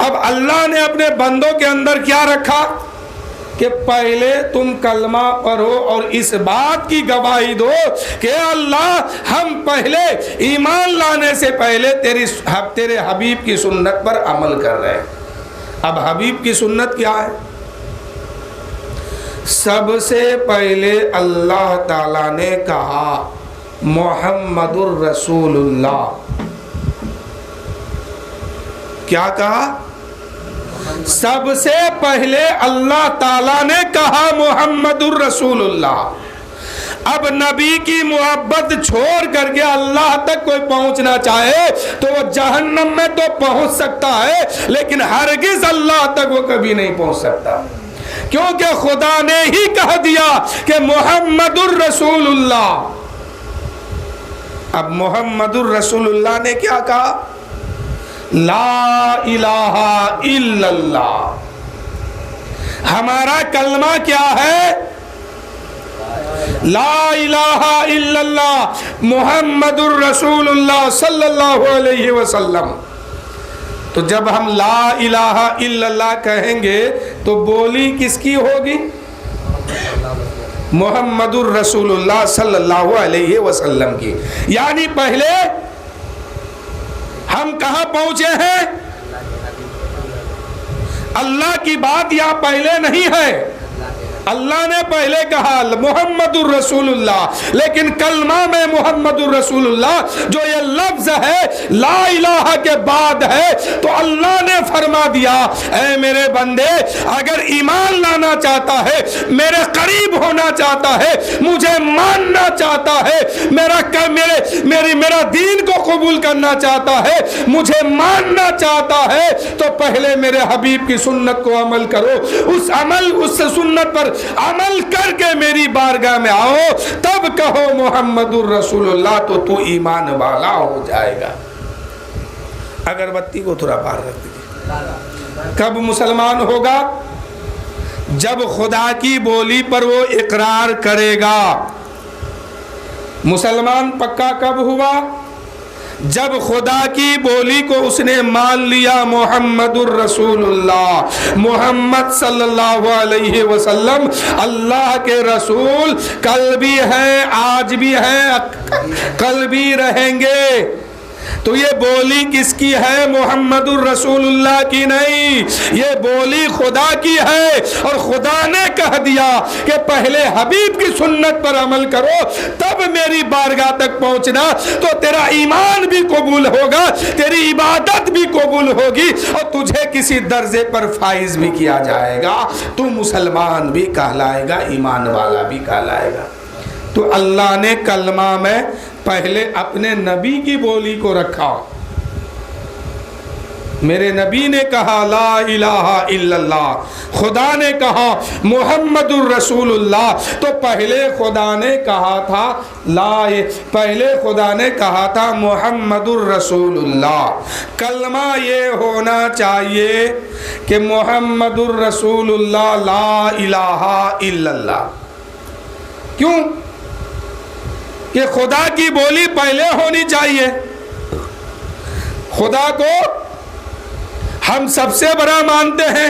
اب اللہ نے اپنے بندوں کے اندر کیا رکھا کہ پہلے تم کلمہ پڑھو اور اس بات کی گواہی دو کہ اللہ ہم پہلے ایمان لانے سے پہلے تیرے حبیب کی سنت پر عمل کر رہے ہیں۔ اب حبیب کی سنت کیا ہے؟ سب سے پہلے اللہ تعالیٰ نے کہا محمد الرسول اللہ۔ کیا کہا؟ سب سے پہلے اللہ تعالیٰ نے کہا محمد الرسول اللہ۔ اب نبی کی محبت چھوڑ کر کے اللہ تک کوئی پہنچنا چاہے تو وہ جہنم میں تو پہنچ سکتا ہے، لیکن ہرگز اللہ تک وہ کبھی نہیں پہنچ سکتا، کیونکہ خدا نے ہی کہہ دیا کہ محمد الرسول اللہ۔ اب محمد الرسول اللہ نے کیا کہا؟ لا الہ الا اللہ۔ ہمارا کلمہ کیا ہے؟ لا الہ الا اللہ محمد الرسول اللہ صلی اللہ علیہ وسلم۔ تو جب ہم لا الہ الا اللہ کہیں گے تو بولی کس کی ہوگی؟ محمد الرسول اللہ صلی اللہ علیہ وسلم کی۔ یعنی پہلے ہم کہاں پہنچے ہیں؟ اللہ کی بات یہاں پہلے نہیں ہے، اللہ نے پہلے کہا محمد الرسول اللہ، لیکن کلمہ میں محمد الرسول اللہ جو یہ لفظ ہے لا الہ کے بعد ہے، تو اللہ نے فرما دیا اے میرے بندے اگر ایمان لانا چاہتا ہے، میرے قریب ہونا چاہتا ہے، مجھے ماننا چاہتا ہے، میرا دین کو قبول کرنا چاہتا ہے، مجھے ماننا چاہتا ہے، تو پہلے میرے حبیب کی سنت کو عمل کرو، اس سنت پر عمل کر کے میری بارگاہ میں آؤ، تب کہو محمد الرسول اللہ، تو ایمان والا ہو جائے گا۔ اگربتی کو تھوڑا باہر رکھ دیجیے۔ کب مسلمان ہوگا؟ جب خدا کی بولی پر وہ اقرار کرے گا۔ مسلمان پکا کب ہوا؟ جب خدا کی بولی کو اس نے مان لیا محمد الرسول اللہ، محمد صلی اللہ علیہ وسلم اللہ کے رسول کل بھی ہیں، آج بھی ہیں، کل بھی رہیں گے۔ تو یہ بولی کس کی ہے؟ محمد الرسول اللہ کی نہیں، یہ بولی خدا کی ہے، اور خدا نے کہہ دیا کہ پہلے حبیب کی سنت پر عمل کرو تب میری بارگاہ تک پہنچنا، تو تیرا ایمان بھی قبول ہوگا، تیری عبادت بھی قبول ہوگی، اور تجھے کسی درجے پر فائز بھی کیا جائے گا، تو مسلمان بھی کہلائے گا، ایمان والا بھی کہلائے گا۔ تو اللہ نے کلمہ میں پہلے اپنے نبی کی بولی کو رکھا۔ میرے نبی نے کہا لا الہ الا اللہ، خدا نے کہا محمد الرسول اللہ، تو پہلے خدا نے کہا تھا محمد الرسول اللہ۔ کلمہ یہ ہونا چاہیے کہ محمد الرسول اللہ لا الہ الا اللہ۔ کیوں؟ کہ خدا کی بولی پہلے ہونی چاہیے۔ خدا کو ہم سب سے بڑا مانتے ہیں،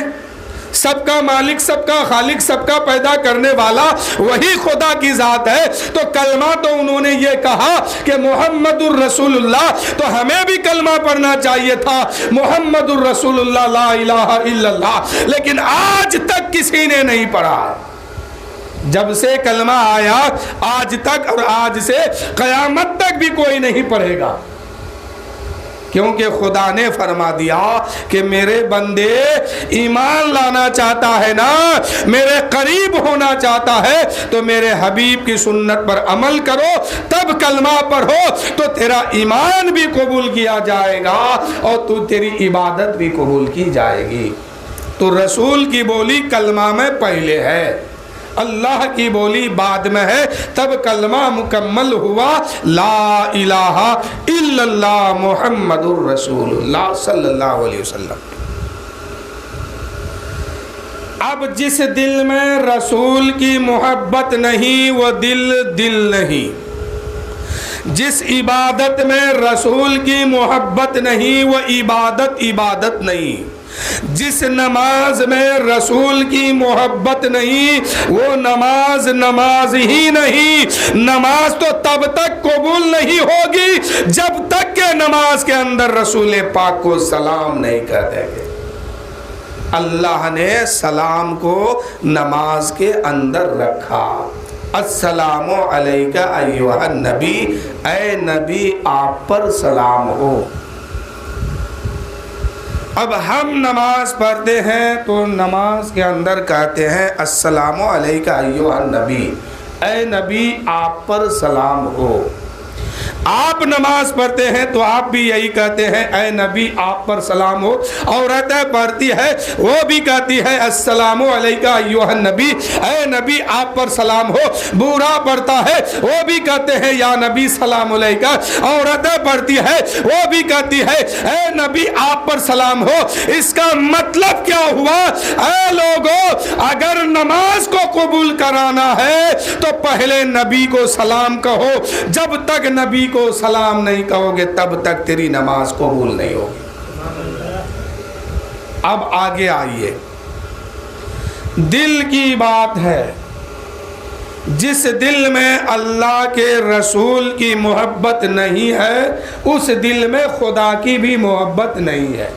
سب کا مالک، سب کا خالق، سب کا پیدا کرنے والا وہی خدا کی ذات ہے۔ تو کلمہ تو انہوں نے یہ کہا کہ محمد الرسول اللہ، تو ہمیں بھی کلمہ پڑھنا چاہیے تھا محمد الرسول اللہ لا الہ الا اللہ، لیکن آج تک کسی نے نہیں پڑھا۔ جب سے کلمہ آیا آج تک، اور آج سے قیامت تک بھی کوئی نہیں پڑھے گا، کیونکہ خدا نے فرما دیا کہ میرے بندے ایمان لانا چاہتا ہے نا، میرے قریب ہونا چاہتا ہے، تو میرے حبیب کی سنت پر عمل کرو، تب کلمہ پڑھو، تو تیرا ایمان بھی قبول کیا جائے گا، اور تیری عبادت بھی قبول کی جائے گی۔ تو رسول کی بولی کلمہ میں پہلے ہے، اللہ کی بولی بعد میں ہے، تب کلمہ مکمل ہوا لا الہ الا اللہ محمد الرسول اللہ صلی اللہ علیہ وسلم۔ اب جس دل میں رسول کی محبت نہیں وہ دل نہیں، جس عبادت میں رسول کی محبت نہیں وہ عبادت نہیں، جس نماز میں رسول کی محبت نہیں وہ نماز نماز ہی نہیں. نماز تو تب تک قبول نہیں ہوگی جب تک کہ نماز کے اندر رسول پاک کو سلام نہیں کر دیں گے. اللہ نے سلام کو نماز کے اندر رکھا. السلام علیکہ ایھا النبی، اے نبی آپ پر سلام ہو. اب ہم نماز پڑھتے ہیں تو نماز کے اندر کہتے ہیں السلام علیکہ ایھا النبی، اے نبی آپ پر سلام ہو. آپ نماز پڑھتے ہیں تو آپ بھی یہی کہتے ہیں اے نبی آپ پر سلام ہو. عورتیں پڑھتی ہے وہ بھی کہتی ہے السلام علیکہ ایھا النبی، اے نبی آپ پر سلام ہو. بوڑھا پڑھتا ہے وہ بھی کہتے ہیں یا نبی سلام علیکہ. عورتیں پڑھتی ہے وہ بھی کہتی ہے اے نبی آپ پر سلام ہو. اس کا مطلب کیا ہوا؟ اے لوگوں، اگر نماز کو قبول کرانا ہے تو پہلے نبی کو سلام کہو. جب تک نبی کو سلام نہیں کہو گے تب تک تیری نماز قبول نہیں ہوگی. اب آگے آئیے، دل کی بات ہے. جس دل میں اللہ کے رسول کی محبت نہیں ہے اس دل میں خدا کی بھی محبت نہیں ہے.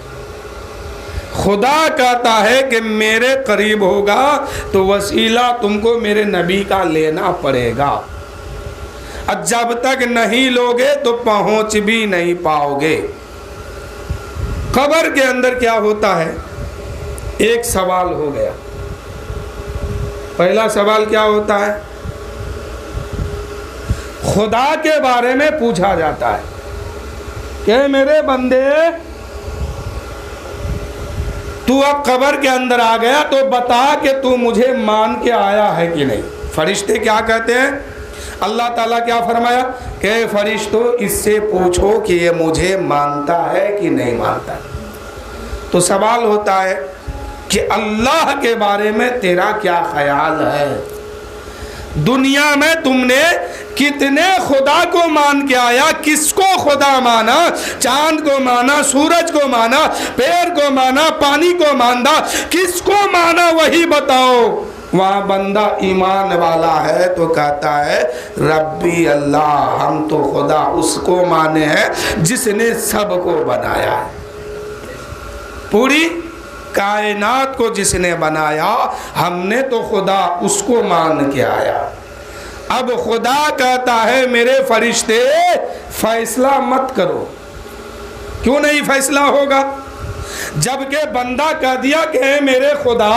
خدا کہتا ہے کہ میرے قریب ہوگا تو وسیلہ تم کو میرے نبی کا لینا پڑے گا. جب تک نہیں لوگے تو پہنچ بھی نہیں پاؤ گے. قبر کے اندر کیا ہوتا ہے؟ ایک سوال ہو گیا. پہلا سوال کیا ہوتا ہے؟ خدا کے بارے میں پوچھا جاتا ہے کہ میرے بندے تو اب قبر کے اندر آ گیا تو بتا کہ تو مجھے مان کے آیا ہے کہ نہیں. فرشتے کیا کہتے ہیں؟ اللہ تعالیٰ کیا فرمایا کہ فرشتوں اس سے پوچھو کہ یہ مجھے مانتا ہے کہ نہیں مانتا. تو سوال ہوتا ہے کہ اللہ کے بارے میں تیرا کیا خیال ہے؟ دنیا میں تم نے کتنے خدا کو مان کے آیا؟ کس کو خدا مانا؟ چاند کو مانا، سورج کو مانا، پیر کو مانا، پانی کو مانا، کس کو مانا وہی بتاؤ. وہاں بندہ ایمان والا ہے تو کہتا ہے ربی اللہ، ہم تو خدا اس کو مانے ہیں جس نے سب کو بنایا ہے. پوری کائنات کو جس نے بنایا ہم نے تو خدا اس کو مان کے آیا. اب خدا کہتا ہے میرے فرشتے فیصلہ مت کرو. کیوں نہیں فیصلہ ہوگا؟ جبکہ بندہ کہہ دیا کہ اے میرے خدا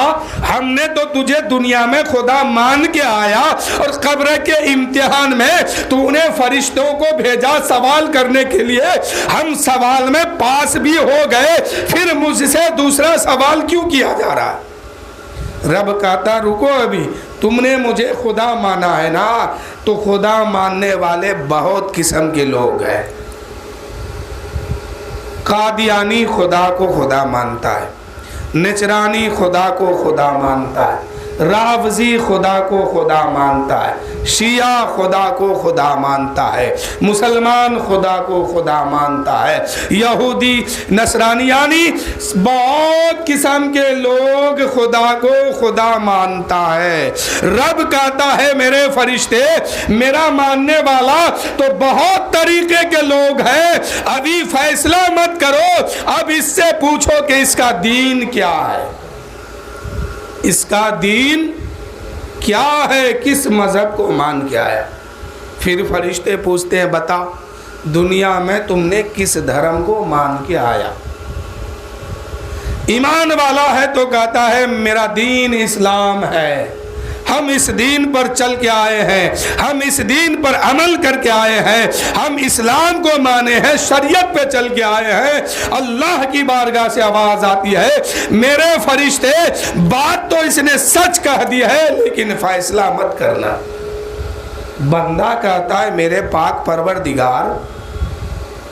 ہم نے تو تجھے دنیا میں خدا مان کے آیا اور قبر کے امتحان میں تو نے فرشتوں کو بھیجا سوال کرنے کے لیے، ہم سوال میں پاس بھی ہو گئے، پھر مجھ سے دوسرا سوال کیوں کیا جا رہا ہے؟ رب کہتا رکو، ابھی تم نے مجھے خدا مانا ہے نا، تو خدا ماننے والے بہت قسم کے لوگ ہیں. قادیانی خدا کو خدا مانتا ہے، نچرانی خدا کو خدا مانتا ہے، رافضی خدا کو خدا مانتا ہے، شیعہ خدا کو خدا مانتا ہے، مسلمان خدا کو خدا مانتا ہے، یہودی نصرانی یعنی بہت قسم کے لوگ خدا کو خدا مانتا ہے. رب کہتا ہے میرے فرشتے میرا ماننے والا تو بہت طریقے کے لوگ ہیں، ابھی فیصلہ مت کرو، اب اس سے پوچھو کہ اس کا دین کیا ہے، اس کا دین کیا ہے، کس مذہب کو مان کے آیا. پھر فرشتے پوچھتے ہیں بتا دنیا میں تم نے کس دھرم کو مان کے آیا؟ ایمان والا ہے تو کہتا ہے میرا دین اسلام ہے، ہم اس دین پر چل کے آئے ہیں، ہم اس دین پر عمل کر کے آئے ہیں، ہم اسلام کو مانے ہیں، شریعت پہ چل کے آئے ہیں. اللہ کی بارگاہ سے آواز آتی ہے میرے فرشتے بات تو اس نے سچ کہہ دی ہے لیکن فیصلہ مت کرنا. بندہ کہتا ہے میرے پاک پروردگار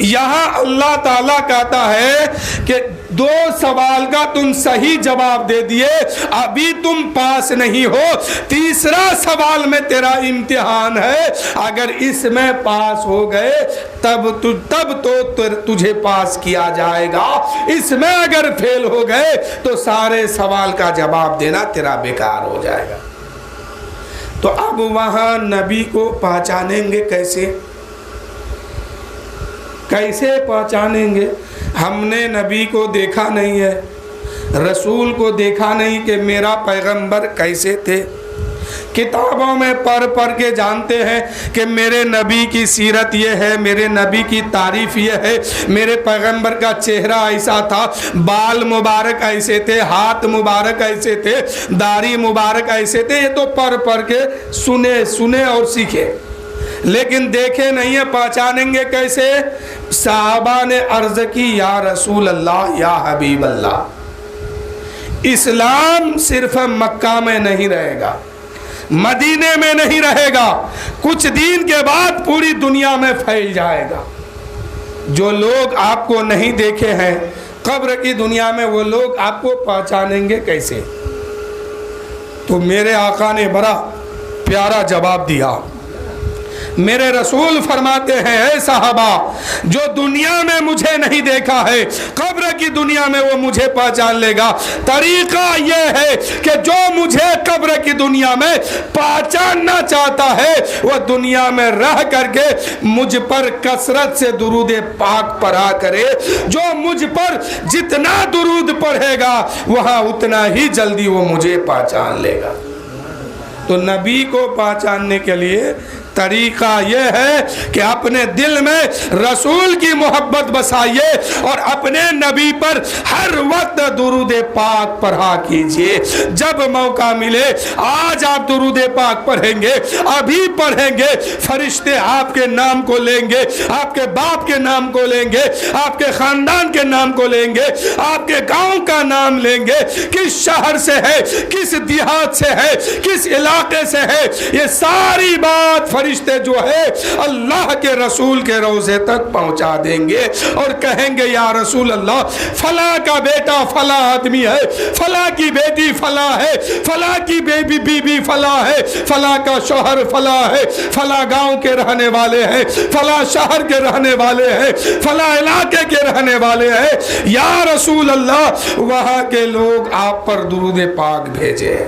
یہاں اللہ تعالیٰ کہتا ہے کہ 2 سوال کا تم صحیح جواب دے دیے، ابھی تم پاس نہیں ہو، تیسرا سوال میں تیرا امتحان ہے، اگر اس میں پاس ہو گئے تب تو تجھے پاس کیا جائے گا، اس میں اگر فیل ہو گئے تو سارے سوال کا جواب دینا تیرا بیکار ہو جائے گا۔ تو اب وہاں نبی کو پہچانیں گے کیسے پہچانیں گے؟ ہم نے نبی کو دیکھا نہیں ہے، رسول کو دیکھا نہیں کہ میرا پیغمبر کیسے تھے، کتابوں میں پڑھ کے جانتے ہیں کہ میرے نبی کی سیرت یہ ہے، میرے نبی کی تعریف یہ ہے، میرے پیغمبر کا چہرہ ایسا تھا، بال مبارک ایسے تھے، ہاتھ مبارک ایسے تھے، داڑھی مبارک ایسے تھے، یہ تو پڑھ کے سنے اور سیکھے، لیکن دیکھے نہیں ہے۔ پہچانیں گے کیسے؟ صحابہ نے عرض کی یا رسول اللہ یا حبیب اللہ، اسلام صرف مکہ میں نہیں رہے گا، مدینے میں نہیں رہے گا، کچھ دن کے بعد پوری دنیا میں پھیل جائے گا۔ جو لوگ آپ کو نہیں دیکھے ہیں قبر کی دنیا میں، وہ لوگ آپ کو پہچانیں گے کیسے؟ تو میرے آقا نے بڑا پیارا جواب دیا۔ میرے رسول فرماتے ہیں اے صحابہ، جو دنیا میں مجھے نہیں دیکھا ہے قبر کی دنیا میں وہ مجھے پہچان لے گا۔ طریقہ یہ ہے کہ جو مجھے قبر کی دنیا میں پہچاننا چاہتا ہے وہ دنیا میں رہ کر کے مجھ پر کثرت سے درود پاک پڑھا کرے، جو مجھ پر جتنا درود پڑھے گا وہاں اتنا ہی جلدی وہ مجھے پہچان لے گا۔ تو نبی کو پہچاننے کے لیے طریقہ یہ ہے کہ اپنے دل میں رسول کی محبت بسائیے اور اپنے نبی پر ہر وقت درود پاک پڑھا کیجئے۔ جب موقع ملے آج آپ درود پاک پڑھیں گے، ابھی پڑھیں گے، فرشتے آپ کے نام کو لیں گے، آپ کے باپ کے نام کو لیں گے، آپ کے خاندان کے نام کو لیں گے، آپ کے گاؤں کا نام لیں گے، کس شہر سے ہے، کس دیہات سے ہے، کس علاقے سے ہے، یہ ساری بات فرشتے جو ہے اللہ کے رسول کے روضے تک پہنچا دیں گے اور کہیں گے یا رسول اللہ فلاں کا بیٹا فلاں آدمی ہے، فلاں کی بیٹی فلاں ہے، فلاں کی بیوی فلاں ہے، فلاں کا شوہر فلاں ہے، فلاں گاؤں کے رہنے والے ہیں، فلاں شہر کے رہنے والے ہیں، فلاں علاقے کے رہنے والے ہیں، یا رسول اللہ وہاں کے لوگ آپ پر درود پاک بھیجے۔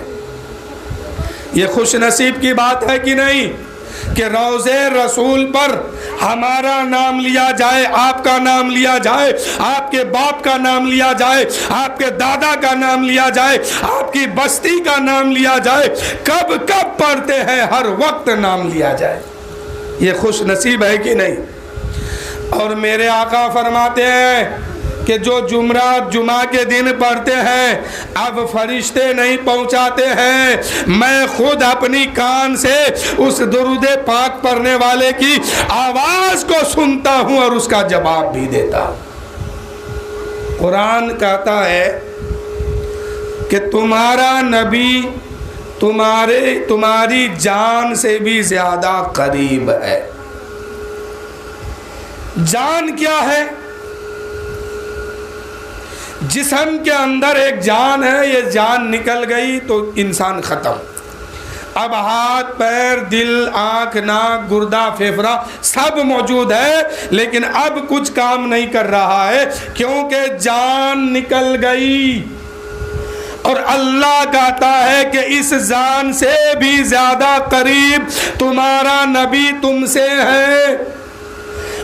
یہ خوش نصیب کی بات ہے کہ نہیں کہ روضے رسول پر ہمارا نام لیا جائے، آپ کا نام لیا جائے، آپ کے باپ کا نام لیا جائے، آپ کے دادا کا نام لیا جائے، آپ کی بستی کا نام لیا جائے، کب کب پڑھتے ہیں ہر وقت نام لیا جائے۔ یہ خوش نصیب ہے کہ نہیں؟ اور میرے آقا فرماتے ہیں کہ جو جمعہ کے دن پڑھتے ہیں اب فرشتے نہیں پہنچاتے ہیں، میں خود اپنی کان سے اس درود پاک پڑھنے والے کی آواز کو سنتا ہوں اور اس کا جواب بھی دیتا ہوں۔ قرآن کہتا ہے کہ تمہارا نبی تمہاری جان سے بھی زیادہ قریب ہے۔ جان کیا ہے؟ جسم کے اندر ایک جان ہے، یہ جان نکل گئی تو انسان ختم۔ اب ہاتھ پیر دل آنکھ ناک گردہ پھیپھڑا سب موجود ہے، لیکن اب کچھ کام نہیں کر رہا ہے کیونکہ جان نکل گئی۔ اور اللہ کہتا ہے کہ اس جان سے بھی زیادہ قریب تمہارا نبی تم سے ہے۔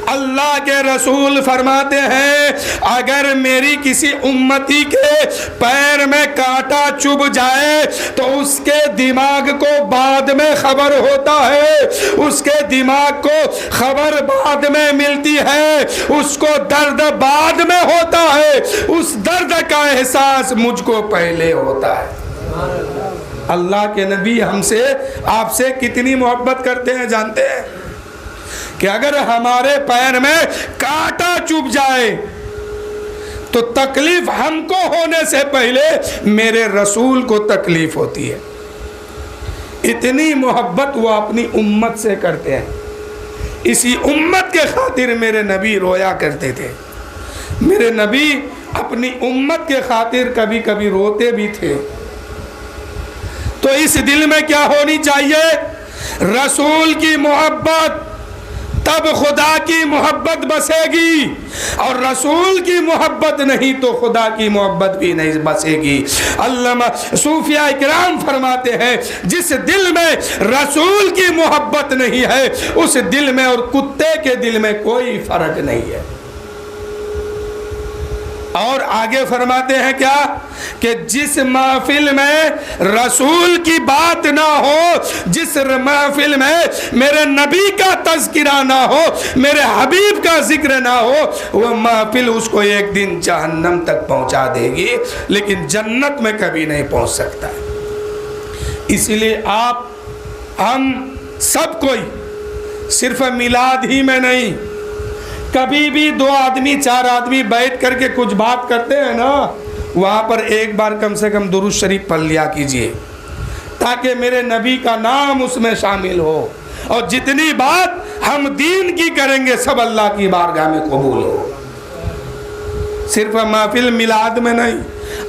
اللہ کے رسول فرماتے ہیں اگر میری کسی امتی کے پیر میں کانٹا چبھ جائے تو اس کے دماغ کو بعد میں خبر ہوتا ہے، اس کے دماغ کو خبر بعد میں ملتی ہے، اس کو درد بعد میں ہوتا ہے، اس درد کا احساس مجھ کو پہلے ہوتا ہے۔ اللہ کے نبی ہم سے آپ سے کتنی محبت کرتے ہیں جانتے ہیں کہ اگر ہمارے پیر میں کانٹا چبھ جائے تو تکلیف ہم کو ہونے سے پہلے میرے رسول کو تکلیف ہوتی ہے۔ اتنی محبت وہ اپنی امت سے کرتے ہیں، اسی امت کے خاطر میرے نبی رویا کرتے تھے. میرے نبی اپنی امت کے خاطر کبھی کبھی روتے بھی تھے. تو اس دل میں کیا ہونی چاہیے؟ رسول کی محبت، تب خدا کی محبت بسے گی، اور رسول کی محبت نہیں تو خدا کی محبت بھی نہیں بسے گی. علامہ صوفیاء کرام فرماتے ہیں جس دل میں رسول کی محبت نہیں ہے اس دل میں اور کتے کے دل میں کوئی فرق نہیں ہے. اور آگے فرماتے ہیں کیا کہ جس محفل میں رسول کی بات نہ ہو، جس محفل میں میرے نبی کا تذکرہ نہ ہو، میرے حبیب کا ذکر نہ ہو، وہ محفل اس کو ایک دن جہنم تک پہنچا دے گی لیکن جنت میں کبھی نہیں پہنچ سکتا. اس لیے ہم سب کوئی صرف میلاد ہی میں نہیں، کبھی بھی 2 آدمی 4 آدمی بیٹھ کر کے کچھ بات کرتے ہیں نا، وہاں پر ایک بار کم سے کم درود شریف پڑھ لیا کیجئے تاکہ میرے نبی کا نام اس میں شامل ہو، اور جتنی بات ہم دین کی کریں گے سب اللہ کی بارگاہ میں قبول ہو. صرف محفل میلاد میں نہیں،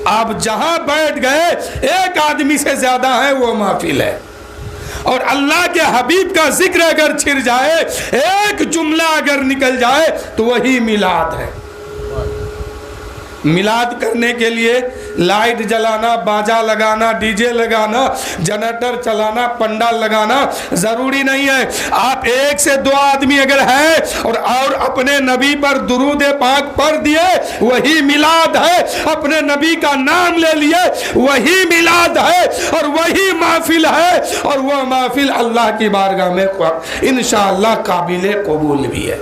آپ جہاں بیٹھ گئے ایک آدمی سے زیادہ ہے وہ محفل ہے. اور اللہ کے حبیب کا ذکر اگر چھر جائے، ایک جملہ اگر نکل جائے تو وہی میلاد ہے. میلاد کرنے کے لیے لائٹ جلانا، باجا لگانا، ڈی جے لگانا، جنریٹر چلانا، پنڈال لگانا ضروری نہیں ہے. آپ 1 سے 2 آدمی اگر ہیں اور اپنے نبی پر درود پاک پڑھ دیے وہی میلاد ہے. اپنے نبی کا نام لے لیے وہی میلاد ہے اور وہی محفل ہے، اور وہ محفل اللہ کی بارگاہ میں انشاءاللہ قابل قبول بھی ہے.